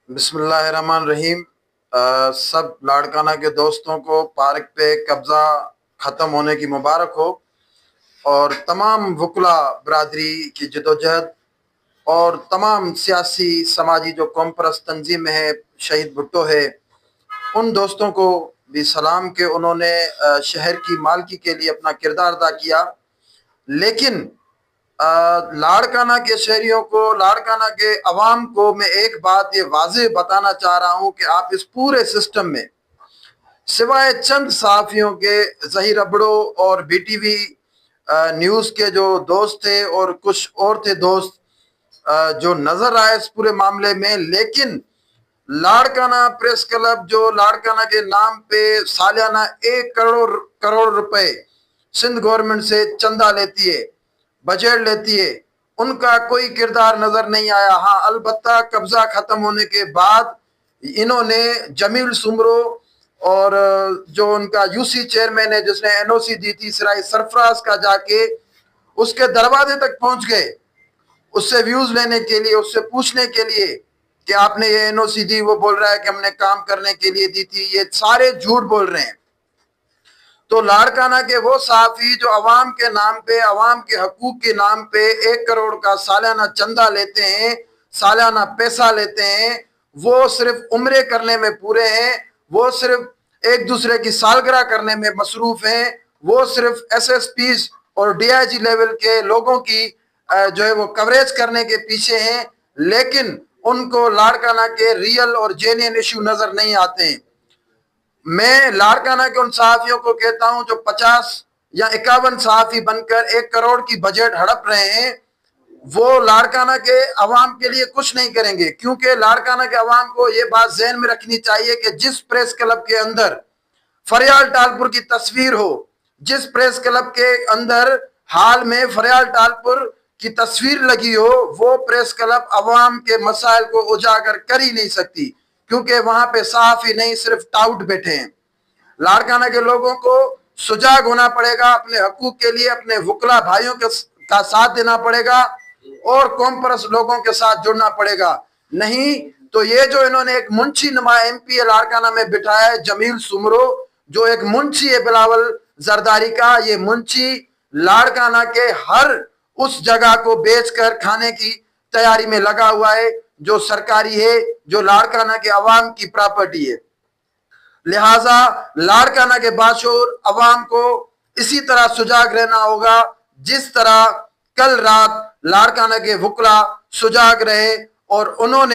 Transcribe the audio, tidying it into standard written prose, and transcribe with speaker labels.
Speaker 1: بسم اللہ الرحمن الرحیم۔ سب لاڑکانہ کے دوستوں کو پارک پہ قبضہ ختم ہونے کی مبارک ہو، اور تمام وکلا برادری کی جدوجہد اور تمام سیاسی سماجی جو قوم پرست تنظیمیں ہیں، شہید بھٹو ہے، ان دوستوں کو بھی سلام کہ انہوں نے شہر کی مالکی کے لیے اپنا کردار ادا کیا۔ لیکن لاڑکانہ کے شہریوں کو، لاڑکانہ کے عوام کو میں ایک بات یہ واضح بتانا چاہ رہا ہوں کہ آپ اس پورے سسٹم میں سوائے چند صحافیوں کے، ظہیر ابڑو اور بی ٹی وی نیوز کے جو دوست تھے اور کچھ اور تھے دوست جو نظر آئے اس پورے معاملے میں، لیکن لاڑکانہ پریس کلب جو لاڑکانہ کے نام پہ سالانہ 1 کروڑ روپے سندھ گورنمنٹ سے چندہ لیتی ہے، بجٹ لیتی ہے، ان کا کوئی کردار نظر نہیں آیا۔ ہاں البتہ قبضہ ختم ہونے کے بعد انہوں نے جمیل سمرو اور جو ان کا یو سی چیئرمین ہے جس نے این او سی دی تھی سرائے سرفراز کا، جا کے اس کے دروازے تک پہنچ گئے اس سے ویوز لینے کے لیے، اس سے پوچھنے کے لیے کہ آپ نے یہ این او سی دی، وہ بول رہا ہے کہ ہم نے کام کرنے کے لیے دی تھی، یہ سارے جھوٹ بول رہے ہیں۔ تو لاڑکانہ کے وہ صحافی جو عوام کے نام پہ، عوام کے حقوق کے نام پہ 1 کروڑ کا سالانہ چندہ لیتے ہیں، سالانہ پیسہ لیتے ہیں، وہ صرف عمرے کرنے میں پورے ہیں، وہ صرف ایک دوسرے کی سالگرہ کرنے میں مصروف ہیں، وہ صرف ایس ایس پیز اور ڈی آئی جی لیول کے لوگوں کی جو ہے وہ کوریج کرنے کے پیچھے ہیں، لیکن ان کو لاڑکانہ کے ریئل اور جینین ایشو نظر نہیں آتے ہیں۔ میں لاڑکانہ کے ان صحافیوں کو کہتا ہوں جو 50 یا 51 صحافی بن کر 1 کروڑ کی بجٹ ہڑپ رہے ہیں، وہ لاڑکانہ کے عوام کے لیے کچھ نہیں کریں گے، کیونکہ لاڑکانہ کے عوام کو یہ بات ذہن میں رکھنی چاہیے کہ جس پریس کلب کے اندر فریال ٹالپور کی تصویر ہو، جس پریس کلب کے اندر حال میں فریال ٹالپور کی تصویر لگی ہو، وہ پریس کلب عوام کے مسائل کو اجاگر کر ہی نہیں سکتی، کیونکہ وہاں پہ صحافی نہیں صرف ٹاؤٹ بیٹھے ہیں۔ لاڑکانہ کے لوگوں کو سجاگ ہونا پڑے گا، اپنے حقوق کے لیے اپنے وکلا بھائیوں کا ساتھ دینا پڑے گا اور قوم پرست لوگوں کے ساتھ جڑنا پڑے گا۔ نہیں تو یہ جو انہوں نے ایک منشی نما ایم پی لاڑکانہ میں بٹھایا ہے جمیل سمرو، جو ایک منشی ہے بلاول زرداری کا، یہ منشی لاڑکانہ کے ہر اس جگہ کو بیچ کر کھانے کی تیاری میں لگا ہوا ہے جو سرکاری ہے، جو لاڑکانہ کے عوام کی پراپرٹی ہے۔ لہٰذا لاڑکانہ کے باشعور عوام کو اسی طرح سجاگ رہنا ہوگا جس طرح کل رات لاڑکانہ کے وکلا سجاگ رہے، اور انہوں نے